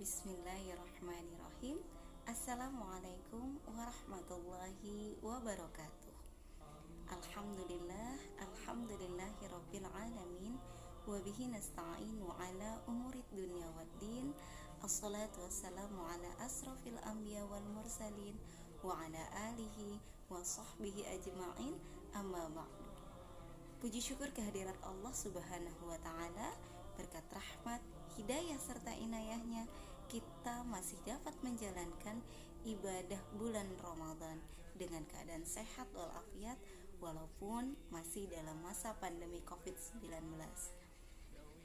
Bismillahirrahmanirrahim. Assalamualaikum warahmatullahi wabarakatuh. Alhamdulillahirabbil alamin wa bihi nasta'inu ala umurid dunya waddin. Assalatu wassalamu ala asrafil anbiya wal mursalin wa ala alihi wa sahbihi ajma'in, amma ba'du. Puji syukur kehadirat Allah Subhanahu wa taala, berkat rahmat, hidayah serta inayahnya kita masih dapat menjalankan ibadah bulan Ramadan dengan keadaan sehat walafiat walaupun masih dalam masa pandemi COVID-19.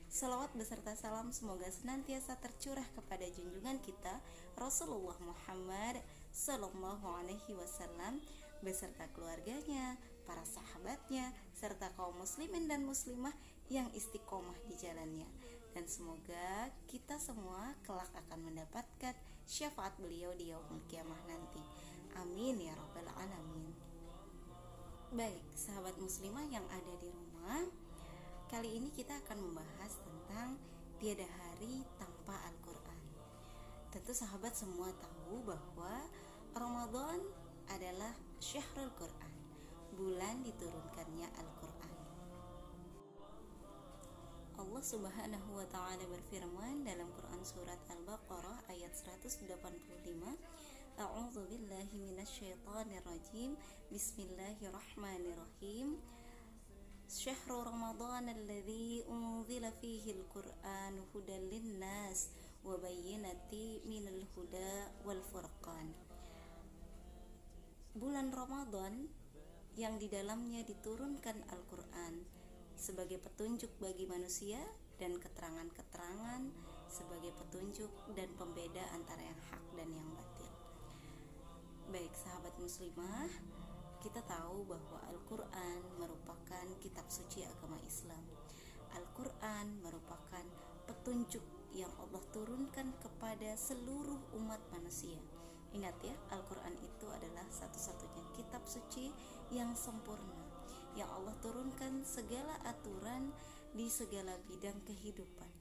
Salawat beserta salam semoga senantiasa tercurah kepada junjungan kita Rasulullah Muhammad Sallallahu Alaihi Wasallam beserta keluarganya, para sahabatnya, serta kaum muslimin dan muslimah yang istiqomah di jalannya. Dan semoga kita semua kelak akan mendapatkan syafaat beliau di yaumul kiamah nanti. Amin ya rabbal alamin. Baik, sahabat muslimah yang ada di rumah, kali ini kita akan membahas tentang tiada hari tanpa Al-Quran. Tentu sahabat semua tahu bahwa Ramadan adalah Syahrul Quran, bulan diturunkannya Al-Quran. Allah Subhanahu wa taala berfirman dalam Quran surat Al-Baqarah ayat 185, A'udzu billahi minasyaitonir rajim. Bismillahirrahmanirrahim. Syahrul Ramadan alladzi unzila fihi al-Qur'an hudan lin-nas wa bayyinatin minal huda wal furqan. Bulan Ramadan yang di dalamnya diturunkan Al-Qur'an sebagai petunjuk bagi manusia dan keterangan-keterangan sebagai petunjuk dan pembeda antara yang hak dan yang batil. Baik sahabat muslimah, kita tahu bahwa Al-Quran merupakan kitab suci agama Islam. Al-Quran merupakan petunjuk yang Allah turunkan kepada seluruh umat manusia. Ingat ya, Al-Quran itu adalah satu-satunya kitab suci yang sempurna, yang Allah turunkan segala aturan di segala bidang kehidupan.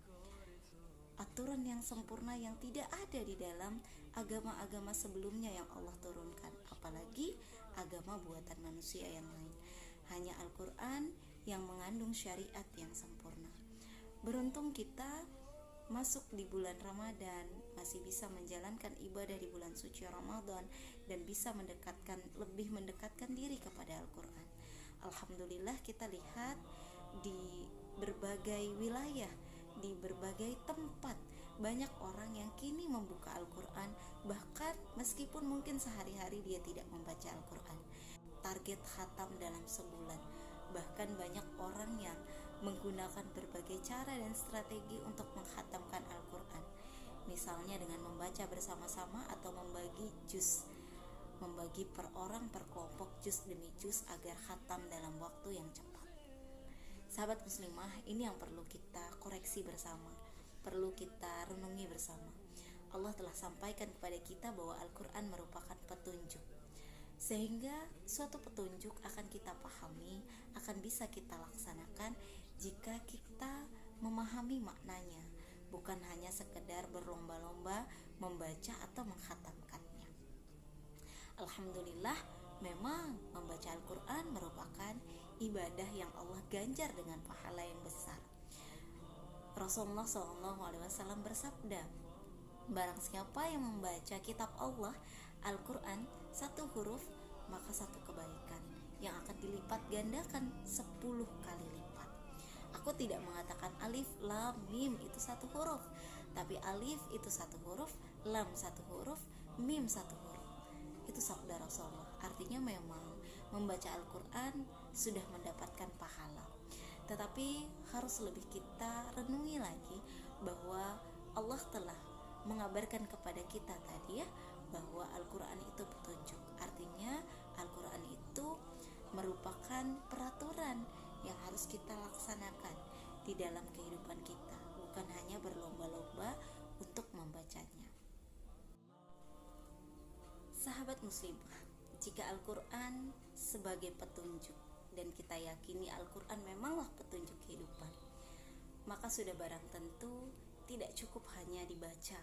Aturan yang sempurna yang tidak ada di dalam agama-agama sebelumnya yang Allah turunkan, apalagi agama buatan manusia yang lain. Hanya Al-Quran yang mengandung syariat yang sempurna. Beruntung kita masuk di bulan Ramadan, masih bisa menjalankan ibadah di bulan suci Ramadan dan bisa lebih mendekatkan diri kepada Al-Quran. Alhamdulillah, kita lihat di berbagai wilayah, di berbagai tempat banyak orang yang kini membuka Al-Quran, bahkan meskipun mungkin sehari-hari dia tidak membaca Al-Quran. Target khatam dalam sebulan, bahkan banyak orang yang menggunakan berbagai cara dan strategi untuk menghatamkan Al-Quran, misalnya dengan membaca bersama-sama atau membagi per orang per kelompok juz demi juz agar khatam dalam waktu yang cepat. Sahabat muslimah, ini yang perlu kita koreksi bersama, perlu kita renungi bersama. Allah telah sampaikan kepada kita bahwa Al-Quran merupakan petunjuk, sehingga suatu petunjuk akan kita pahami, akan bisa kita laksanakan jika kita memahami maknanya, bukan hanya sekedar berlomba-lomba membaca atau menghatamkannya. Alhamdulillah, memang membaca Al-Quran merupakan ibadah yang Allah ganjar dengan pahala yang besar. Rasulullah SAW bersabda, barang siapa yang membaca kitab Allah, Al-Quran, satu huruf, maka satu kebaikan yang akan dilipat gandakan 10 kali lipat. Aku tidak mengatakan alif, lam, mim itu satu huruf, tapi alif itu satu huruf, lam satu huruf, mim satu huruf. Itu sabda Rasulullah. Artinya memang membaca Al-Quran sudah mendapatkan pahala, tetapi harus lebih kita renungi lagi bahwa Allah telah mengabarkan kepada kita tadi ya, bahwa Al-Quran itu petunjuk. Artinya Al-Quran itu merupakan peraturan yang harus kita laksanakan di dalam kehidupan kita, bukan hanya berlomba-lomba untuk membacanya. Sahabat muslimah, jika Al-Quran sebagai petunjuk dan kita yakini Al-Quran memanglah petunjuk kehidupan, maka sudah barang tentu tidak cukup hanya dibaca,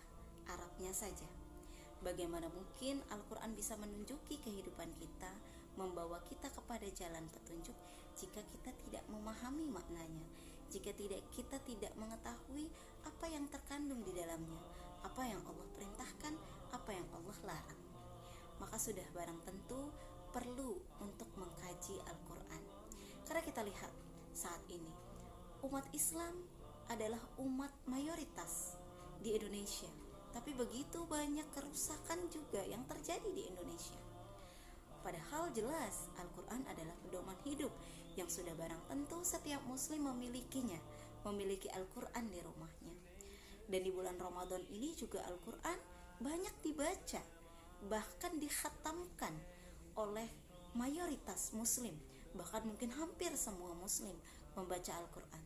Arabnya saja. Bagaimana mungkin Al-Quran bisa menunjuki kehidupan kita, membawa kita kepada jalan petunjuk jika kita tidak memahami maknanya, jika kita tidak mengetahui apa yang terkandung di dalamnya, apa yang Allah perintahkan, apa yang Allah larang. Maka sudah barang tentu perlu untuk mengkaji Al-Quran. Karena kita lihat saat ini umat Islam adalah umat mayoritas di Indonesia, tapi begitu banyak kerusakan juga yang terjadi di Indonesia. Padahal jelas Al-Quran adalah pedoman hidup yang sudah barang tentu setiap muslim memilikinya, memiliki Al-Quran di rumahnya. Dan di bulan Ramadan ini juga Al-Quran banyak dibaca, bahkan dikhatamkan oleh mayoritas muslim, bahkan mungkin hampir semua muslim membaca Al-Quran.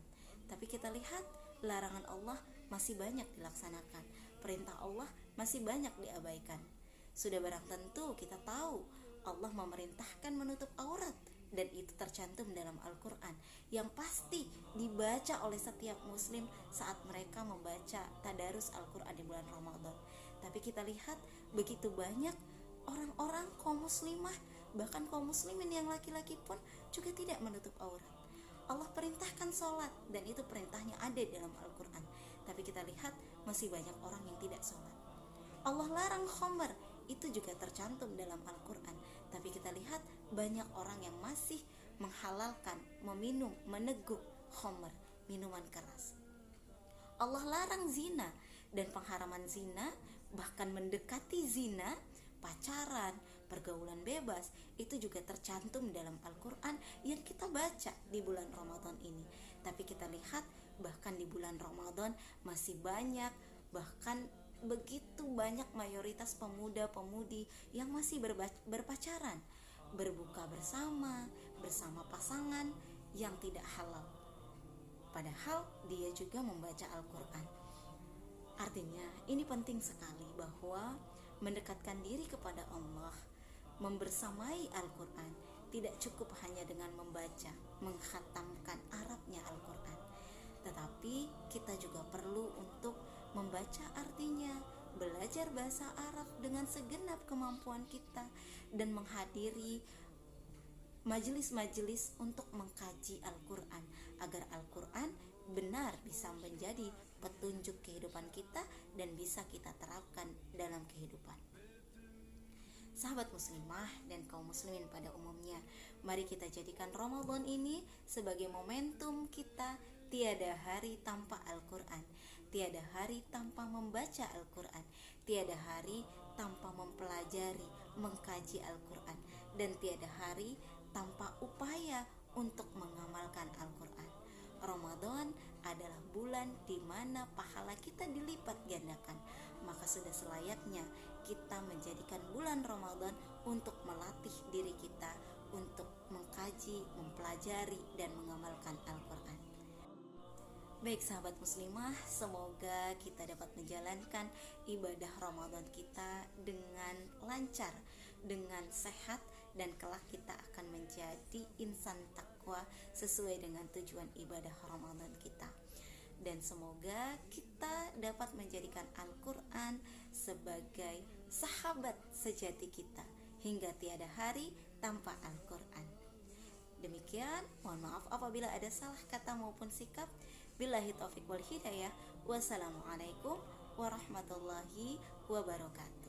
Tapi kita lihat larangan Allah masih banyak dilaksanakan, perintah Allah masih banyak diabaikan. Sudah barang tentu kita tahu Allah memerintahkan menutup aurat, dan itu tercantum dalam Al-Quran yang pasti dibaca oleh setiap muslim saat mereka membaca tadarus Al-Quran di bulan Ramadan. Tapi kita lihat begitu banyak orang-orang kaum muslimah, bahkan kaum muslimin yang laki-laki pun juga tidak menutup aurat. Allah perintahkan sholat, dan itu perintahnya ada dalam Al-Quran, tapi kita lihat masih banyak orang yang tidak sholat. Allah larang khamr, itu juga tercantum dalam Al-Quran, tapi kita lihat banyak orang yang masih menghalalkan, meminum, meneguk khamr, minuman keras. Allah larang zina, dan pengharaman zina, bahkan mendekati zina, pacaran, pergaulan bebas, itu juga tercantum dalam Al-Quran yang kita baca di bulan Ramadan ini. Tapi kita lihat bahkan di bulan Ramadan masih banyak, bahkan begitu banyak mayoritas pemuda-pemudi yang masih berpacaran, berbuka bersama pasangan yang tidak halal, padahal dia juga membaca Al-Quran. Artinya ini penting sekali bahwa mendekatkan diri kepada Allah, membersamai Al-Quran tidak cukup hanya dengan membaca, menghatamkan Arabnya Al-Quran, tetapi kita juga perlu untuk membaca artinya, belajar bahasa Arab dengan segenap kemampuan kita, dan menghadiri majelis-majelis untuk mengkaji Al-Quran, agar Al-Quran benar bisa menjadi petunjuk kehidupan kita dan bisa kita terapkan dalam kehidupan. Sahabat muslimah dan kaum muslimin pada umumnya, mari kita jadikan Ramadan ini sebagai momentum kita. Tiada hari tanpa Al-Quran, tiada hari tanpa membaca Al-Quran, tiada hari tanpa mempelajari, mengkaji Al-Quran, dan tiada hari tanpa upaya untuk mengamalkan Al-Quran. Ramadan adalah bulan di mana pahala kita dilipat gandakan, maka sudah selayaknya kita menjadikan bulan Ramadan untuk melatih diri kita untuk mengkaji, mempelajari, dan mengamalkan Al-Quran. Baik sahabat muslimah, semoga kita dapat menjalankan ibadah Ramadan kita dengan lancar, dengan sehat, dan kelak kita akan menjadi insan takwa sesuai dengan tujuan ibadah Ramadan kita. Dan semoga kita dapat menjadikan Al-Quran sebagai sahabat sejati kita hingga tiada hari tanpa Al-Quran. Demikian, mohon maaf apabila ada salah kata maupun sikap. Billahi taufiq wal hidayah. Wassalamualaikum warahmatullahi wabarakatuh.